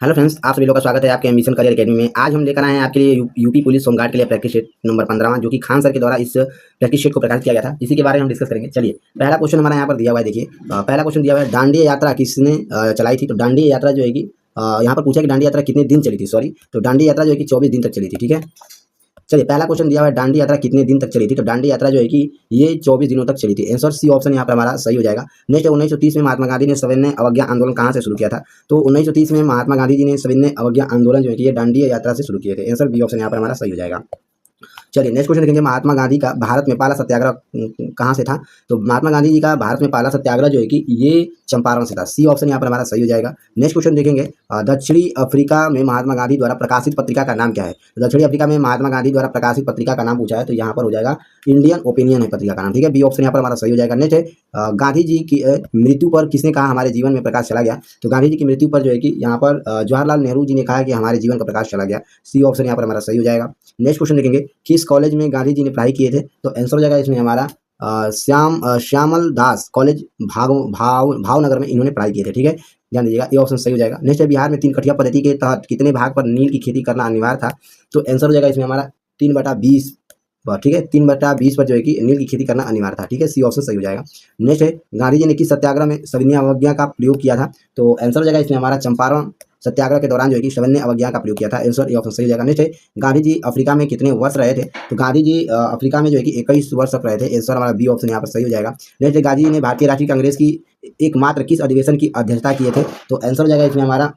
Hello friends, आप सभी लोगों का स्वागत है आपके एम्बिशन करियर एकेडमी में। आज हम लेकर आए हैं आपके लिए यूपी पुलिस होमगार्ड के लिए प्रैक्टिस शीट नंबर 15 जो कि खान सर के द्वारा इस प्रैक्टिस शीट को प्रकाशित किया गया था। इसी के बारे में हम डिस्कस करेंगे। चलिए, पहला क्वेश्चन हमारा यहाँ पर दिया हुआ है। देखिए, पहला क्वेश्चन दिया हुआ है, दांडी यात्रा किसने चलाई थी। तो दांडी यात्रा जो है कि यहाँ पर पूछा कि दांडी यात्रा कितने दिन चली थी। सॉरी, तो दांडी यात्रा जो है कि 24 दिन तक चली थी। ठीक है, चलिए, पहला क्वेश्चन दिया हुआ है, दांडी यात्रा कितने दिन तक चली थी। तो दांडी यात्रा जो है कि ये 24 दिनों तक चली थी। आंसर सी ऑप्शन यहाँ पर हमारा सही हो जाएगा। नेक्स्ट, 1930 में महात्मा गांधी ने सविनय अवज्ञा आंदोलन कहाँ से शुरू किया था। तो 1930 में महात्मा गांधी जी ने सविनय अवज्ञा आंदोलन जो है कि ये दांडी यात्रा से शुरू किए थे। आंसर बी ऑप्शन यहाँ पर हमारा सही हो जाएगा। चलिए, नेक्स्ट क्वेश्चन देखेंगे, महात्मा गांधी का भारत में पहला सत्याग्रह कहाँ से था। तो महात्मा गांधी जी का भारत में पहला सत्याग्रह जो है कि ये चंपारण से था। सी ऑप्शन यहाँ पर हमारा सही हो जाएगा। नेक्स्ट क्वेश्चन देखेंगे, दक्षिणी अफ्रीका में महात्मा गांधी द्वारा प्रकाशित पत्रिका का नाम क्या है। दक्षिणी अफ्रीका में महात्मा गांधी द्वारा प्रकाशित पत्रिका का नाम पूछा है, तो यहाँ पर हो जाएगा इंडियन ओपिनियन है पत्रिका का नाम। ठीक है, बी ऑप्शन यहाँ पर हमारा सही हो जाएगा। नेक्स्ट है, गांधी जी की मृत्यु पर किसने कहा हमारे जीवन में प्रकाश चला गया। तो गांधी जी की मृत्यु पर जो है कि यहाँ पर जवाहरलाल नेहरू जी ने कहा कि हमारे जीवन का प्रकाश चला गया। सी ऑप्शन यहाँ पर हमारा सही हो जाएगा। नेक्स्ट क्वेश्चन देखेंगे, किस कॉलेज में गांधी जी ने पढ़ाई किए थे। तो आंसर हो जाएगा इसमें हमारा श्यामल दास कॉलेज भावनगर में इन्होंने पढ़ाई किए थे। ठीक है, ध्यान दीजिएगा, ये ऑप्शन सही हो जाएगा। नेक्स्ट है, बिहार में 3 कठिया पद्धति के तहत कितने भाग पर नील की खेती करना अनिवार्य था। तो आंसर हो जाएगा इसमें हमारा 3/20 पर। ठीक है, 3/20 पर जो है कि नील की खेती करना अनिवार्य था। ठीक है, सी ऑप्शन सही हो जाएगा। नेक्स्ट है, गांधी जी ने किस सत्याग्रह में सविनय अवज्ञा का प्रयोग किया था। तो आंसर हो जाएगा इसमें हमारा चंपारण सत्याग्रह के दौरान जो है कि सविनय अवज्ञा का प्रयोग किया था। आंसर ये ऑप्शन सही हो जाएगा। नेक्स्ट है, गांधी जी अफ्रीका में कितने वर्ष रहे थे। तो गांधी जी अफ्रीका में जो है कि 21 वर्ष तक रहे थे। आंसर हमारा बी ऑप्शन यहाँ पर सही हो जाएगा। नेक्स्ट है, गांधी जी ने भारतीय राष्ट्रीय कांग्रेस की एकमात्र किस अधिवेशन की अध्यक्षता किए थे। तो आंसर हो जाएगा इसमें हमारा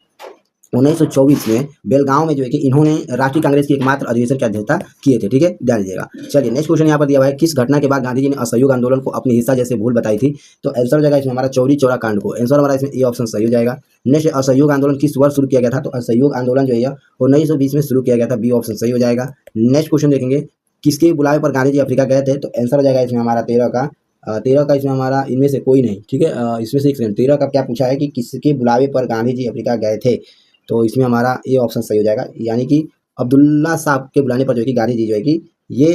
1924 में बेलगांव में जो है कि इन्होंने राष्ट्रीय कांग्रेस की एकमात्र अधिवेशन की अध्यक्षता किए थे। ठीक है, ध्यान दीजिएगा। चलिए, नेक्स्ट क्वेश्चन यहाँ पर दिया हुआ है, किस घटना के बाद गांधी जी ने असहयोग आंदोलन को अपनी हिस्सा जैसे भूल बताई थी। तो आंसर हो जाएगा इसमें हमारा चौरी चौरा कांड को। आंसर हमारा इसमें ए ऑप्शन सही हो जाएगा। नेक्स्ट, असहयोग आंदोलन किस वर्ष शुरू किया गया था। तो असहयोग आंदोलन जो है 1920 में शुरू किया गया था। बी ऑप्शन सही हो जाएगा। नेक्स्ट क्वेश्चन देखेंगे, किसके बुलावे पर गांधी जी अफ्रीका गए थे। तो आंसर हो जाएगा इसमें हमारा 13 का इसमें हमारा इनमें से कोई नहीं। ठीक है, इसमें से एक सेकंड, 13 का क्या पूछा है कि किसके बुलावे पर गांधी जी अफ्रीका गए थे। तो इसमें हमारा ये ऑप्शन सही हो जाएगा, यानी कि अब्दुल्ला साहब के बुलाने पर जो है कि गांधी जी जो है कि ये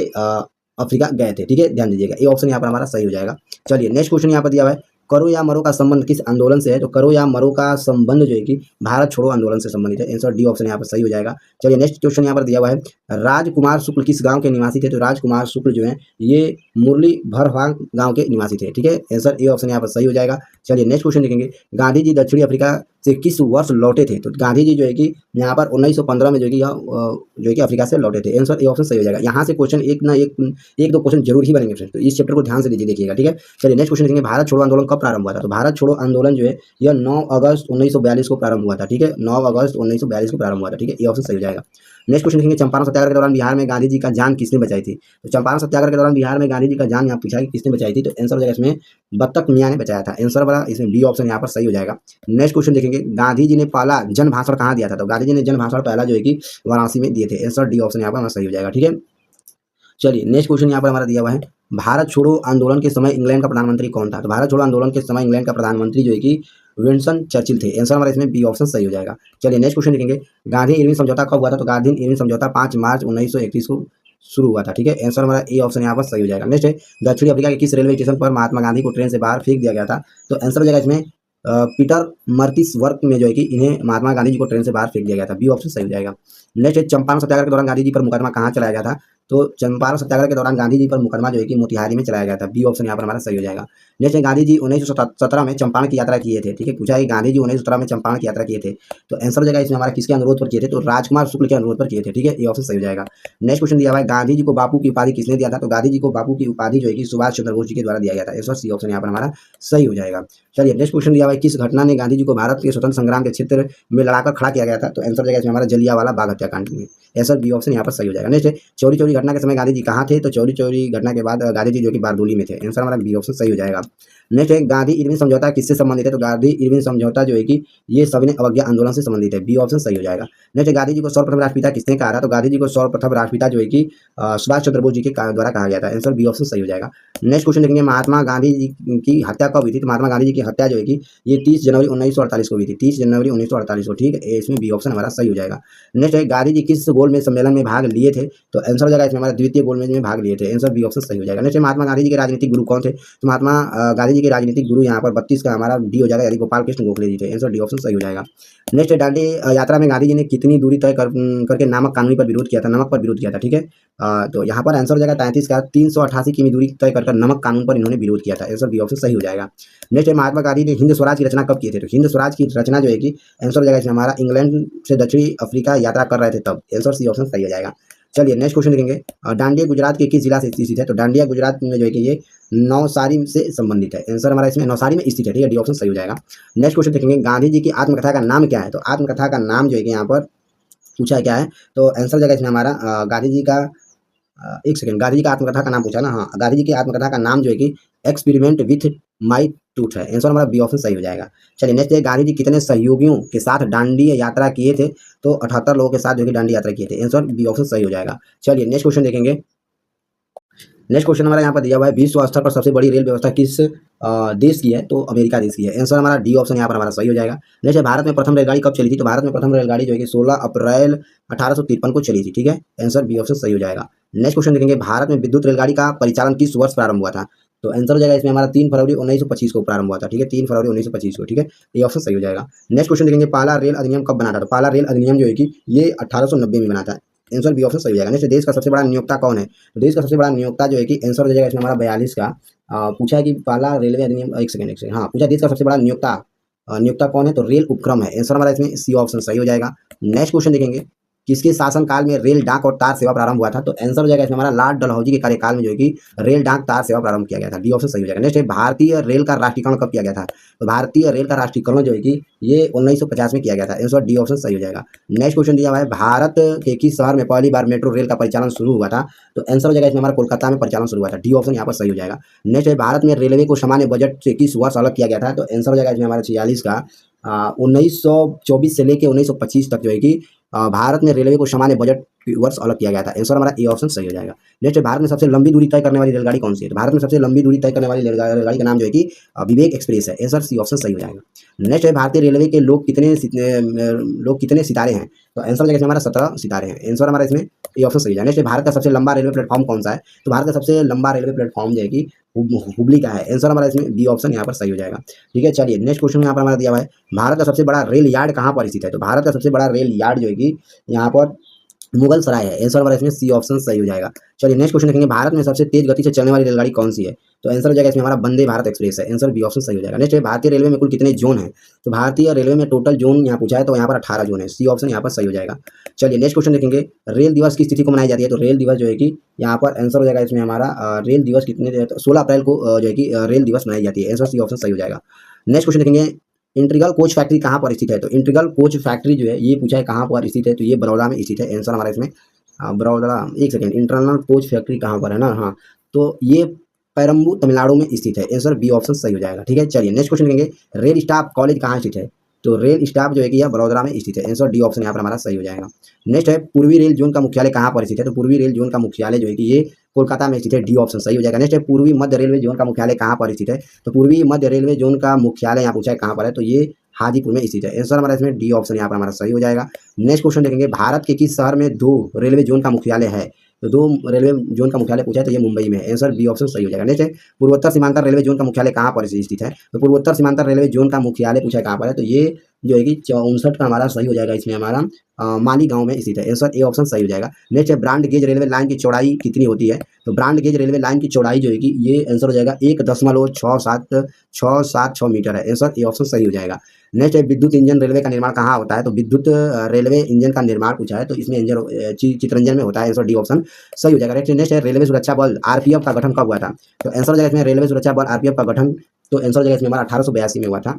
अफ्रीका गए थे। ठीक है, ध्यान दीजिएगा, ये ऑप्शन यहाँ पर हमारा सही हो जाएगा। चलिए, नेक्स्ट क्वेश्चन यहाँ पर दिया हुआ है, करो या मरो का संबंध किस आंदोलन से है। तो करो या मरो का संबंध जो है कि भारत छोड़ो आंदोलन से संबंधित है। आंसर डी ऑप्शन यहाँ पर सही हो जाएगा। चलिए, नेक्स्ट क्वेश्चन यहाँ पर दिया हुआ है, राजकुमार शुक्ल किस गांव के निवासी थे। तो राजकुमार शुक्ल जो है ये मुरली भरवांग गांव के निवासी थे। ठीक है, आंसर ए ऑप्शन यहाँ पर सही हो जाएगा। चलिए, नेक्स्ट क्वेश्चन देखेंगे, गांधी जी दक्षिणी अफ्रीका से किस वर्ष लौटे थे। तो गांधी जी जो है कि यहाँ पर 1915 में जो है कि अफ्रीका से लौटे थे। आंसर ए ऑप्शन सही हो जाएगा। यहाँ से क्वेश्चन एक दो क्वेश्चन जरूर ही बनेंगे फ्रेंड्स, तो इस चैप्टर को ध्यान से देखिएगा। ठीक है, चलिए, नेक्स्ट क्वेश्चन देखेंगे, भारत छोड़ो आंदोलन कब प्रारंभ हुआ था। तो भारत छोड़ो आंदोलन जो है यह 9 अगस्त 1942 को प्रारंभ हुआ था। ठीक है, 9 अगस्त 1942 को प्रारंभ हुआ था। ठीक है, ये ऑप्शन सही हो जाएगा। नेक्स्ट क्वेश्चन देखेंगे, चंपारण सत्याग्रह के दौरान बिहार में गांधी जी का जान किसने बचाई थी। तो चंपारण सत्याग्रह के दौरान बिहार में गांधी जी का जान यहाँ पूछा है कि किसने बचाई थी। तो आंसर हो जाएगा इसमें बत्तख मियाँ ने बचाया था। आंसर वाला इसमें बी ऑप्शन यहाँ पर सही हो जाएगा। नेक्स्ट क्वेश्चन देखेंगे, गांधी जी ने पहला जन भाषण कहाँ दिया था। तो गांधी जी ने जन भाषण पहला जो है कि वाराणसी में दिए थे। आंसर डी ऑप्शन यहाँ पर हमारा सही हो जाएगा। ठीक है, चलिए, नेक्स्ट क्वेश्चन यहाँ पर हमारा दिया हुआ है, भारत छोड़ो आंदोलन के समय इंग्लैंड का प्रधानमंत्री कौन था। तो भारत छोड़ो आंदोलन के समय इंग्लैंड का प्रधानमंत्री जो है कि विंस्टन चर्चिल थे। आंसर हमारा इसमें बी ऑप्शन सही हो जाएगा। चलिए, नेक्स्ट क्वेश्चन देखेंगे, गांधी इरविन समझौता कब हुआ था। तो गांधी इरविन समझौता 5 मार्च 1931 को शुरू हुआ था। ठीक है, आंसर हमारा ए ऑप्शन यहाँ पर सही हो जाएगा। नेक्स्ट है, दक्षिणी अफ्रीका के किस रेलवे स्टेशन पर महात्मा गांधी को ट्रेन से बाहर फेंक दिया गया था। तो आंसर हो जाएगा इसमें पीटर मर्तिस वर्क में जो है कि इन्हें महात्मा गांधी जी को ट्रेन से बाहर फेंक दिया गया था। बी ऑप्शन सही हो जाएगा। नेक्स्ट है, चंपारण सत्याग्रह के दौरान गांधी जी पर मुकदमा कहाँ चलाया गया था। तो चंपारण सत्याग्रह के दौरान गांधी जी पर मुकदमा जो है कि मोतिहारी में चलाया गया था। बी ऑप्शन यहाँ पर हमारा सही हो जाएगा। नेक्स्ट है, गांधी जी 1917 में चंपारण की यात्रा किए थे। ठीक है, पूछा है गांधी जी 1917 में चंपारण की यात्रा किए थे। तो आंसर हो जाएगा इसमें हमारा किसके अनुरोध पर किए थे। तो राजकुमार शुक्ल के अनुरोध पर किए थे। ठीक है, ये ऑप्शन सही हो जाएगा। नेक्स्ट क्वेश्चन दिया हुआ है, गांधी जी को बापू की उपाधि किसने दिया था। तो गांधी जी को बापू की उपाधि जो है कि सुभाष चंद्र बोस जी के द्वारा दिया गया था। आंसर सी ऑप्शन यहाँ पर हमारा सही हो जाएगा। चलिए, नेक्स्ट क्वेश्चन दिया हुआ है, किस घटना ने गांधी जी को भारत के स्वतंत्र संग्राम के क्षेत्र में लड़ाकर खड़ा किया गया था। तो आंसर हो जाएगा इसमें हमारा जलियांवाला बाग हत्याकांड में। आंसर बी ऑप्शन यहाँ पर सही हो जाएगा। नेक्स्ट है, चोरी चोरी घटना के समय गांधी जी कहाँ थे। तो चोरी चोरी घटना के बाद गांधी जी जो कि बारदोली में थे। आंसर हमारा बी ऑप्शन सही हो जाएगा। नेक्स्ट है, गांधी इरविन समझौता किससे संबंधित है। तो गांधी इरविन समझौता जो है कि ये सविनय अवज्ञा आंदोलन से संबंधित है। बी ऑप्शन सही हो जाएगा। नेक्स्ट है, गांधी जी को सर्वप्रथम राष्ट्रपिता किसने कहा था। तो गांधी जी को सर्वप्रथम राष्ट्रपिता जो है कि सुभाष चंद्र बोस जी के द्वारा कहा गया था। आंसर बी ऑप्शन सही हो जाएगा। नेक्स्ट क्वेश्चन देखेंगे, महात्मा गांधी जी की हत्या कब हुई थी। तो महात्मा गांधी जी की हत्या जो है कि ये 30 जनवरी 1948 को हुई थी। 30 जनवरी 1948 को। ठीक है, इसमें बी ऑप्शन हमारा सही हो जाएगा। नेक्स्ट है, गांधी जी किस गोलमेज सम्मेलन में भाग लिए थे। तो आंसर हो जाएगा जगह इसमें हमारा द्वितीय गोलमेज में भाग लिए थे। आंसर बी ऑप्शन सही हो जाएगा। नेक्स्ट महात्मा गांधी जी के राजनीतिक गुरु कौन थे? तो महात्मा गांधी जी के राजनीतिक गुरु यहाँ पर 32 का हमारा डी हो जाएगा, यानी गोपाल कृष्ण गोखले जी थे। आंसर डी ऑप्शन सही हो जाएगा। नेक्स्ट दांडी यात्रा में गांधी जी ने कितनी दूरी तय करके नामक कानूनी पर विरोध किया था? नमक पर विरोध किया था, ठीक है। तो यहाँ पर आंसर हो जाएगा 33 का 388 किमी दूरी तय कर नमक कानून पर इन्होंने विरोध किया था। आंसर बी ऑप्शन सही हो जाएगा। नेक्स्ट महात्मा गांधी ने हिंद स्वराज की रचना कब किए थे? तो हिंद स्वराज की रचना जो है कि आंसर हो जाएगा इसमें हमारा इंग्लैंड से दक्षिणी अफ्रीका यात्रा कर रहे थे तब। आंसर सी ऑप्शन सही हो जाएगा। चलिए नेक्स्ट क्वेश्चन देखेंगे। डांडिया गुजरात के किस जिला से स्थित है? तो डांडिया गुजरात में जो है कि ये नवसारी से संबंधित है। आंसर हमारा इसमें नवसारी में स्थित है, ठीक है। डी ऑप्शन सही हो जाएगा। नेक्स्ट क्वेश्चन देखेंगे, गांधी जी की आत्मकथा का नाम क्या है? तो आत्मकथा का नाम जो है कि यहाँ पर पूछा है क्या है, तो आंसर जगह इसमें हमारा गांधी जी का एक सेकंड, गांधी जी का आत्मकथा का नाम पूछा ना, हाँ, गांधी जी की आत्मकथा का नाम जो है कि एक्सपेरिमेंट विथ माई टूथ है। आंसर हमारा बी ऑप्शन सही हो जाएगा। चलिए नेक्स्ट है, गांधी जी कितने सहयोगियों के साथ दांडी यात्रा किए थे? तो 78 लोगों के साथ जो कि दांडी यात्रा किए थे। आंसर बी ऑप्शन सही हो जाएगा। चलिए नेक्स्ट क्वेश्चन देखेंगे। नेक्स्ट क्वेश्चन हमारा यहाँ पर दिया हुआ है, विश्व स्तर पर सबसे बड़ी रेल व्यवस्था किस देश की है? तो अमेरिका देश की है। आंसर हमारा डी ऑप्शन यहाँ पर हमारा सही हो जाएगा। नेक्स्ट है, भारत में प्रथम रेलगाड़ी कब चली थी? तो भारत में प्रथम रेलगाड़ी जो है कि 16 अप्रैल 1853 को चली थी, ठीक है। आंसर बी ऑप्शन सही हो जाएगा। नेक्स्ट क्वेश्चन देखेंगे, भारत में विद्युत रेलगाड़ी का परिचालन किस वर्ष प्रारंभ हुआ था? तो आंसर हो जाएगा इसमें हमारा 3 फरवरी 1925 को प्रारंभ हुआ था, ठीक है। 3 फरवरी 1925 को, ठीक है। ये ऑप्शन सही हो जाएगा। नेक्स्ट क्वेश्चन देखेंगे, पहला रेल अधिनियम कब बना था? तो पहला रेल अधिनियम जो है कि ये 1890 में बना था। आंसर बी ऑप्शन सही हो जाएगा। नेक्स्ट, देश का सबसे बड़ा नियोक्ता कौन है? तो देश का सबसे बड़ा नियोक्ता जो है कि आंसर हो जाएगा इसमें हमारा 42 का पूछा है कि पहला रेलवे अधिनियम, एक सेकंड, हाँ, पूछा देश का सबसे बड़ा नियोक्ता कौन है? तो रेल उपक्रम है। आंसर हमारा इसमें सी ऑप्शन सही हो जाएगा। नेक्स्ट क्वेश्चन देखेंगे, किसके शासनकाल में रेल डाक और तार सेवा प्रारंभ हुआ था? तो आंसर हो जाएगा इसमें हमारा लॉर्ड डलहौजी के कार्यकाल में जो है कि रेल डाक तार सेवा प्रारंभ किया गया था। डी ऑप्शन सही हो जाएगा। नेक्स्ट है, भारतीय रेल का राष्ट्रीयकरण कब किया गया था? तो भारतीय रेल का राष्ट्रीयकरण जो है कि ये 1950 में किया गया था। आंसर डी ऑप्शन सही हो जाएगा। नेक्स्ट क्वेश्चन दिया हुआ है, भारत के किस शहर में पहली बार मेट्रो रेल का परिचालन शुरू हुआ था? तो आंसर हो जाएगा इसमें हमारा कोलकाता में परिचालन शुरू हुआ था। डी ऑप्शन यहाँ पर सही हो जाएगा। नेक्स्ट है, भारत में रेलवे को सामान्य बजट से किस वर्ष अलग किया गया था? तो आंसर हो जाएगा इसमें हमारा 46 का 1924 से लेकर 1925 तक जो है कि भारत में रेलवे को सामान्य बजट वर्ष अलग किया गया था। आंसर हमारा ए ऑप्शन सही हो जाएगा। नेक्स्ट, भारत में सबसे लंबी दूरी तय करने वाली रेलगाड़ी कौन सी है? तो भारत में सबसे लंबी दूरी तय करने वाली रेलगाड़ी का नाम जो है कि विवेक एक्सप्रेस है। आंसर सी ऑप्शन सही हो जाएगा। नेक्स्ट है, भारतीय रेलवे के लोग कितने सितारे हैं? तो आंसर जगह हमारा 17 सितारे हैं। आंसर हमारा इसमें ए ऑप्शन सही हो जाएगा। नेक्स्ट, भारत का सबसे लंबा रेलवे प्लेटफॉर्म कौन सा है? तो भारत का सबसे लंबा रेलवे प्लेटफॉर्म जो है कि हुबली का है। आंसर हमारा इसमें बी ऑप्शन यहाँ पर सही हो जाएगा, ठीक है। चलिए नेक्स्ट क्वेश्चन यहाँ पर हमारा दिया हुआ है, भारत का सबसे बड़ा रेल यार्ड कहाँ पर स्थित है? तो भारत का सबसे बड़ा रेल यार्ड जो है कि यहाँ पर मुगल सराय है। आंसर हमारा इसमें सी ऑप्शन सही हो जाएगा। चलिए नेक्स्ट क्वेश्चन देखेंगे, भारत में सबसे तेज गति से चलने वाली रेलगाड़ी कौन सी है? तो आंसर हो जाएगा इसमें हमारा वंदे भारत एक्सप्रेस है। आंसर बी ऑप्शन सही हो जाएगा। नेक्स्ट है, भारतीय रेलवे में कुल कितने जोन हैं? तो भारतीय रेलवे में टोटल जोन यहाँ पूछा है तो यहाँ पर 18 जोन है। सी ऑप्शन यहाँ पर सही हो जाएगा। चलिए नेक्स्ट क्वेश्चन देखेंगे, रेल दिवस किस तिथि को मनाई जाती है? तो रेल दिवस जो है कि यहाँ पर आंसर हो जाएगा इसमें हमारा रेल दिवस कितने 16 अप्रैल को जो है कि रेल दिवस मनाई जाती है। आंसर सी ऑप्शन सही हो जाएगा। नेक्स्ट क्वेश्चन देखेंगे, इंटीग्रल कोच फैक्ट्री कहाँ पर स्थित है? तो इंटीग्रल कोच फैक्ट्री जो है ये पूछा है कहाँ पर स्थित है? तो ये बड़ौदा में स्थित है। आंसर हमारा इसमें बड़ौदा, एक सेकेंड, इंटरनल कोच फैक्ट्री कहाँ पर है ना, हाँ, तो ये पेरम्बू तमिलनाडु में स्थित है। आंसर बी ऑप्शन सही हो जाएगा, ठीक है। चलिए नेक्स्ट क्वेश्चन देखेंगे, रेल स्टाफ कॉलेज कहाँ स्थित है? तो रेल स्टाफ जो है कि यह बड़ौदा में स्थित है। आंसर डी ऑप्शन यहाँ पर हमारा सही हो जाएगा। नेक्स्ट है, पूर्वी रेल जोन का मुख्यालय कहाँ पर स्थित है? तो पूर्वी रेल जोन का मुख्यालय जो है कि ये कोलकाता में स्थित है। डी ऑप्शन सही हो जाएगा। नेक्स्ट है, पूर्वी मध्य रेलवे जोन का मुख्यालय कहाँ पर स्थित है? तो पूर्वी मध्य रेलवे जोन का मुख्यालय यहाँ पूछा है कहाँ पर है? तो ये हाजीपुर में स्थित है। आंसर हमारा इसमें डी ऑप्शन यहाँ पर हमारा सही हो जाएगा। नेक्स्ट क्वेश्चन देखेंगे, भारत के किस शहर में 2 रेलवे जोन का मुख्यालय है? तो 2 रेलवे जोन का मुख्यालय पूछा है तो ये मुंबई में है। आंसर बी ऑप्शन सही हो जाएगा। नेक्स्ट है, पूर्वोत्तर सीमांतर रेलवे जोन का मुख्यालय कहाँ पर स्थित है? तो पूर्वोत्तर सीमांतर रेलवे जोन का मुख्यालय पूछा है कहाँ पर है? तो ये जो है कि 64 का हमारा सही हो जाएगा। इसमें हमारा माली गांव में स्थित है। आंसर ए ऑप्शन सही हो जाएगा। नेक्स्ट है, ब्रॉड गेज रेलवे लाइन की चौड़ाई कितनी होती है? तो ब्रॉड गेज रेलवे लाइन की चौड़ाई जो है कि ये आंसर हो जाएगा 1.676 मीटर है। आंसर ए ऑप्शन सही हो जाएगा। नेक्स्ट है, विद्युत इंजन रेलवे का निर्माण कहाँ होता है? तो विद्युत रेलवे इंजन का निर्माण पूछा है तो इसमें इंजन चित्रंजन में होता है। आंसर डी ऑप्शन सही हो जाएगा। नेक्स्ट है, रेलवे सुरक्षा बल आरपीएफ का गठन कब हुआ था? तो आंसर हो जाएगा इसमें रेलवे सुरक्षा बल आरपीएफ का गठन, तो आंसर हो जाएगा इसमें हमारा 1882 में हुआ था।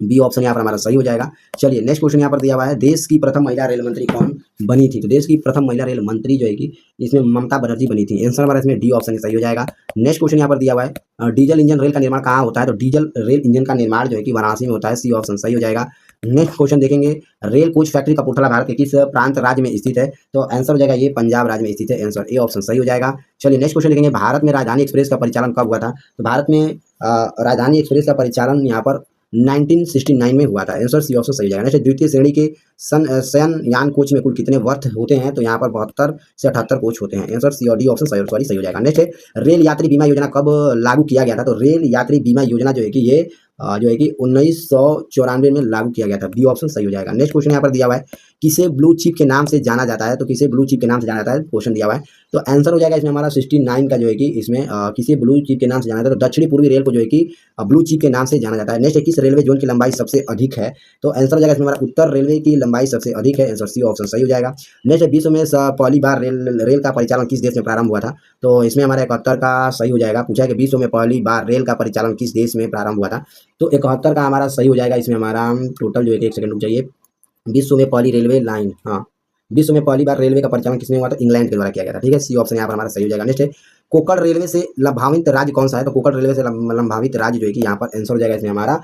बी ऑप्शन यहाँ पर हमारा सही हो जाएगा। चलिए नेक्स्ट क्वेश्चन यहाँ पर दिया हुआ है, देश की प्रथम महिला रेल मंत्री कौन बनी थी? तो देश की प्रथम महिला रेल मंत्री जो है कि इसमें ममता बनर्जी बनी थी। आंसर हमारा इसमें डी ऑप्शन सही हो जाएगा। नेक्स्ट क्वेश्चन यहाँ पर दिया हुआ है, डीजल इंजन रेल का निर्माण कहाँ होता है? तो डीजल रेल इंजन का निर्माण जो है कि वाराणसी में होता है। सी ऑप्शन सही हो जाएगा। नेक्स्ट क्वेश्चन देखेंगे, rail coach factory Kapurthala Bharat के किस प्रांत राज्य में स्थित है? तो आंसर हो जाएगा ये पंजाब राज्य में स्थित है। आंसर ए ऑप्शन सही हो जाएगा। चलिए नेक्स्ट क्वेश्चन देखेंगे, भारत में राजधानी एक्सप्रेस का परिचालन कब हुआ था? तो भारत में राजधानी एक्सप्रेस का परिचालन यहाँ पर 1969 में हुआ था। आंसर सी ऑप्शन सही हो जाएगा। नेक्स्ट, द्वितीय श्रेणी के शयनयान कोच में कुल कितने वर्थ होते हैं? तो यहाँ पर 72 से 78 कोच होते हैं। आंसर सी और डी ऑप्शन सही हो जाएगा। नेक्स्ट, रेल यात्री बीमा योजना कब लागू किया गया था? तो रेल यात्री बीमा योजना जो है कि ये जो है कि 1994 में लागू किया गया था। बी ऑप्शन सही हो जाएगा। नेक्स्ट क्वेश्चन यहाँ पर दिया हुआ है, किसे ब्लू चिप के नाम से जाना जाता है? तो किसे ब्लू चिप के नाम से जाना जाता है, क्वेश्चन दिया हुआ है। तो आंसर हो जाएगा इसमें हमारा 69 का जो है कि इसमें किसी ब्लू चिप के नाम से जाना जाता है। तो दक्षिणी पूर्वी रेल को जो है कि ब्लू चिप के नाम से जाना जाता है। नेक्स्ट, किस रेलवे जोन की लंबाई सबसे अधिक है? तो आंसर हो जाएगा इसमें हमारा उत्तर रेलवे की लंबाई सबसे अधिक है। आंसर सी ऑप्शन सही हो जाएगा। नेक्स्ट, विश्व में पहली बार रेल का परिचालन किस देश में प्रारंभ हुआ था? तो इसमें हमारा 71 का सही हो जाएगा। पूछा कि विश्व में पहली बार रेल का परिचालन किस देश में प्रारंभ हुआ था? तो 71 का हमारा सही हो जाएगा। इसमें हमारा टोटल जो है कि 1 सेकंड रुक जाइए। विश्व में पहली रेलवे लाइन, हाँ, विश्व में पहली बार रेलवे का परिचालन किसने हुआ था? इंग्लैंड के द्वारा किया गया था। ठीक है, सी ऑप्शन यहाँ पर हमारा सही हो जाएगा। नेक्स्ट है, कोकण रेलवे से लाभान्वित राज्य कौन सा है? तो कोकण रेलवे से लाभान्वित राज्य जो है कि यहाँ पर आंसर हो जाएगा इसमें हमारा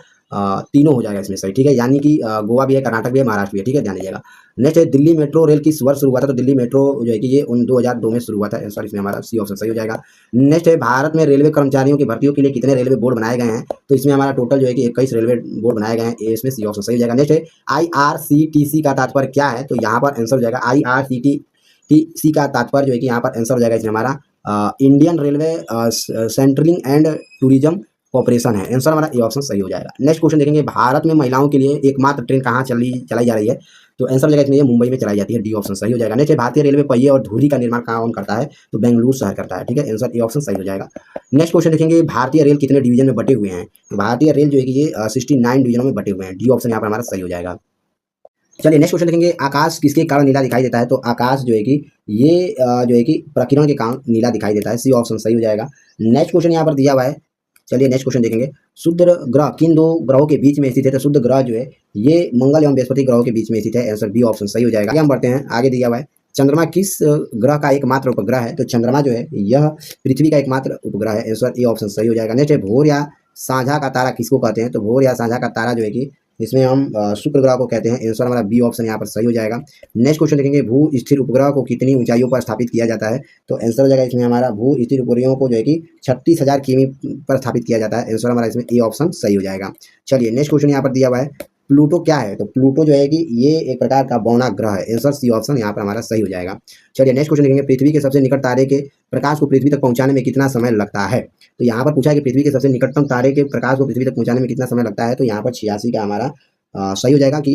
तीनों हो जाएगा इसमें सही। ठीक है, यानी कि गोवा भी है, कर्नाटक भी है, महाराष्ट्र भी है। ठीक है, ध्यान दीजिएगा। नेक्स्ट है, दिल्ली मेट्रो रेल किस वर्ष शुरू हुआ था? तो दिल्ली मेट्रो जो है कि ये 2002 में शुरू हुआ था। आंसर इसमें हमारा सी ऑप्शन सही हो जाएगा। नेक्स्ट है, भारत में रेलवे कर्मचारियों की भर्तियों के लिए कितने रेलवे बोर्ड बनाए गए हैं? तो इसमें हमारा टोटल जो है कि 21 रेलवे बोर्ड बनाए गए हैं। इसमें सी ऑप्शन सही हो जाएगा। नेक्स्ट है, IRCTC का तात्पर्य क्या है? तो यहाँ पर आंसर हो जाएगा IRCTC का तात्पर्य जो है कि यहाँ पर आंसर हो जाएगा इसमें हमारा Indian railway catering and tourism corporation है। आंसर हमारा ए ऑप्शन सही हो जाएगा। नेक्स्ट क्वेश्चन देखेंगे, भारत में महिलाओं के लिए एकमात्र ट्रेन कहाँ चलाई जा रही है? तो आंसर हो जाएगा इसमें ये मुंबई में चलाई जाती है। डी ऑप्शन सही हो जाएगा। नेक्स्ट, भारतीय रेलवे पहिए और धुरी का निर्माण कौन करता है? तो बेंगलुरु शहर करता है। ठीक है, आंसर ए ऑप्शन सही हो जाएगा। नेक्स्ट क्वेश्चन देखेंगे, भारतीय रेल कितने डिवीजन में बटे हुए हैं? भारतीय रेल जो है कि ये 69 डिवीजनों में बटे हुए हैं। डी ऑप्शन यहाँ पर हमारा सही हो जाएगा। चलिए नेक्स्ट क्वेश्चन देखेंगे, आकाश किसके कारण नीला दिखाई देता है? तो आकाश जो है कि ये जो है कि प्रकीर्णन के कारण नीला दिखाई देता है। सी ऑप्शन सही हो जाएगा। नेक्स्ट क्वेश्चन यहाँ पर दिया हुआ है। चलिए नेक्स्ट क्वेश्चन देखेंगे, शुद्ध ग्रह किन दो ग्रहों के बीच में स्थित है? तो शुद्ध ग्रह जो है ये मंगल एवं बृहस्पति ग्रहों के बीच में स्थित है। आंसर बी ऑप्शन सही हो जाएगा। आगे हम बढ़ते हैं, आगे दिया हुआ है, चंद्रमा किस ग्रह का एकमात्र उपग्रह है? तो चंद्रमा जो है यह पृथ्वी का एकमात्र उपग्रह है। आंसर ए ऑप्शन सही हो जाएगा। नेक्स्ट है, भोर या साझा का तारा किसको कहते हैं? तो भोर या साझा का तारा जो है कि इसमें हम शुक्र ग्रह को कहते हैं। आंसर हमारा बी ऑप्शन यहाँ पर सही हो जाएगा। नेक्स्ट क्वेश्चन देखेंगे, भू स्थिर उपग्रह को कितनी ऊंचाइयों पर स्थापित किया जाता है? तो आंसर हो जाएगा इसमें हमारा भू स्थिर उपग्रहों को जो है कि 36,000 किमी पर स्थापित किया जाता है। आंसर हमारा इसमें ए ऑप्शन सही हो जाएगा। चलिए नेक्स्ट क्वेश्चन यहाँ पर दिया हुआ है, प्लूटो क्या है? तो प्लूटो जो है कि ये एक प्रकार का बौना ग्रह है। आंसर सी ऑप्शन यहाँ पर हमारा सही हो जाएगा। चलिए नेक्स्ट क्वेश्चन देखेंगे, पृथ्वी के सबसे निकट तारे के प्रकाश को पृथ्वी तक पहुंचाने में कितना समय लगता है? तो यहाँ पर पूछा है कि पृथ्वी के सबसे निकटतम तारे के प्रकाश को पृथ्वी तक पहुंचाने में कितना समय लगता है? तो यहाँ पर 86 का हमारा सही हो जाएगा कि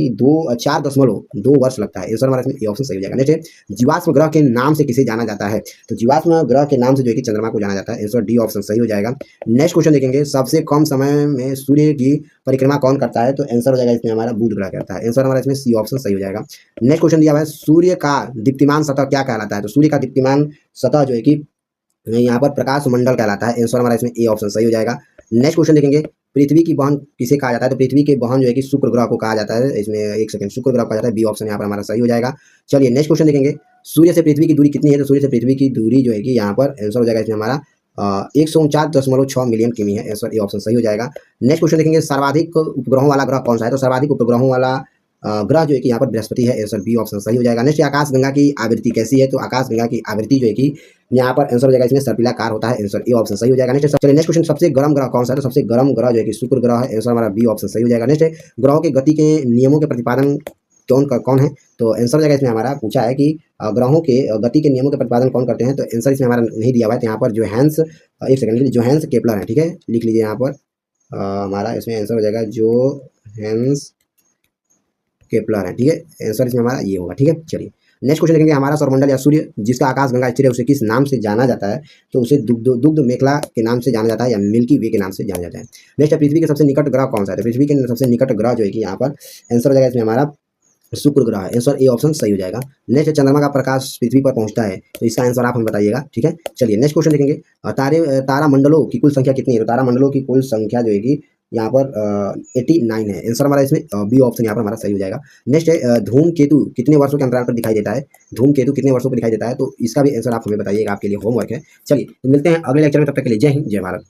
4.2 वर्ष लगता है। आंसर हमारा इसमें ए ऑप्शन सही हो जाएगा। नेक्स्ट, जीवाश्म ग्रह के नाम से किसे जाना जाता है? तो जीवाश्म ग्रह के नाम से जो है कि चंद्रमा को जाना जाता है। आंसर डी ऑप्शन सही हो जाएगा। नेक्स्ट क्वेश्चन देखेंगे, सबसे कम समय में सूर्य की परिक्रमा कौन करता है? तो आंसर हो जाएगा इसमें हमारा बुध ग्रह करता है। आंसर हमारा इसमें सी ऑप्शन सही हो जाएगा। नेक्स्ट क्वेश्चन दिया हुआ है, सूर्य का दीप्तिमान सतह क्या कहलाता है? तो सूर्य का दीप्तिमान सतह जो है कि यहाँ पर प्रकाश मंडल कहलाता है। आंसर हमारा इसमें ए ऑप्शन सही हो जाएगा। नेक्स्ट क्वेश्चन देखेंगे, पृथ्वी की बहन किसे कहा जाता है? तो पृथ्वी के बहन जो है कि शुक्र ग्रह को कहा जाता है। इसमें 1 सेकंड, शुक्र ग्रह कहा जाता है। बी ऑप्शन यहाँ पर हमारा सही हो जाएगा। चलिए नेक्स्ट क्वेश्चन देखेंगे, सूर्य से पृथ्वी की दूरी कितनी है? तो सूर्य से पृथ्वी की दूरी जो है कि यहाँ पर आंसर हो जाएगा इसमें हमारा 149.6 मिलियन किमी है। आंसर ए ऑप्शन सही हो जाएगा। नेक्स्ट क्वेश्चन देखेंगे, सर्वाधिक उपग्रहों वाला ग्रह कौन सा है? तो सर्वाधिक उपग्रहों वाला ग्रह जो है कि यहाँ पर बृहस्पति है। आंसर बी ऑप्शन सही हो जाएगा। नेक्स्ट, आकाशगंगा की आवृत्ति कैसी है? तो आकाशगंगा की आवृत्ति जो है कि यहाँ पर आंसर हो जाएगा इसमें सर्पिलाकार होता है। आंसर ए ऑप्शन सही हो जाएगा। नेक्स्ट, चलिए नेक्स्ट क्वेश्चन, सबसे गर्म ग्रह कौन सा है? तो सबसे गर्म ग्रह जो है कि शुक्र ग्रह है। आंसर हमारा बी ऑप्शन सही हो जाएगा। नेक्स्ट, ग्रहों के गति के नियमों के प्रतिपादन कौन है? तो आंसर हो जाएगा इसमें हमारा पूछा है कि ग्रहों के गति के नियमों के प्रतिपादन कौन करते हैं? तो आंसर इसमें हमारा नहीं दिया हुआ है। तो यहाँ पर जोहान्स, 1 सेकंड लीजिए, जोहान्स केपलर है। ठीक है, लिख लीजिए यहाँ पर हमारा इसमें आंसर हो जाएगा जोहान्स केपलर है। ठीक है, आंसर इसमें हमारा ये होगा। ठीक है, चलिए नेक्स्ट क्वेश्चन देखेंगे, हमारा सौरमंडल या सूर्य जिसका आकाशगंगा स्थिर है उसे किस नाम से जाना जाता है? तो उसे दुग्ध मेखला के नाम से जाना जाता है या मिल्की वे के नाम से जाना जाता है। नेक्स्ट, पृथ्वी के सबसे निकट ग्रह कौन सा है? तो पृथ्वी के सबसे निकट ग्रह जो है कि यहाँ पर आंसर हो जाएगा इसमें हमारा शुक्र ग्रह है। आंसर ए ऑप्शन सही हो जाएगा। नेक्स्ट, चंद्रमा का प्रकाश पृथ्वी पर पहुंचता है, तो इसका आंसर आप हमें बताइएगा। ठीक है, चलिए नेक्स्ट क्वेश्चन देखेंगे, तारा मंडलों की कुल संख्या कितनी है? तो तारा मंडलों की कुल संख्या जो है कि यहाँ पर 89 है। आंसर हमारा इसमें बी ऑप्शन यहाँ पर हमारा सही हो जाएगा। नेक्स्ट है, धूमकेतु कितने वर्षों के अंतराल पर दिखाई देता है? धूमकेतु कितने वर्षों पर दिखाई देता है? तो इसका भी आंसर आप हमें बताइएगा, आपके लिए होमवर्क है। चलिए तो मिलते हैं अगले लेक्चर में, तब तक के लिए जय हिंद, जय भारत।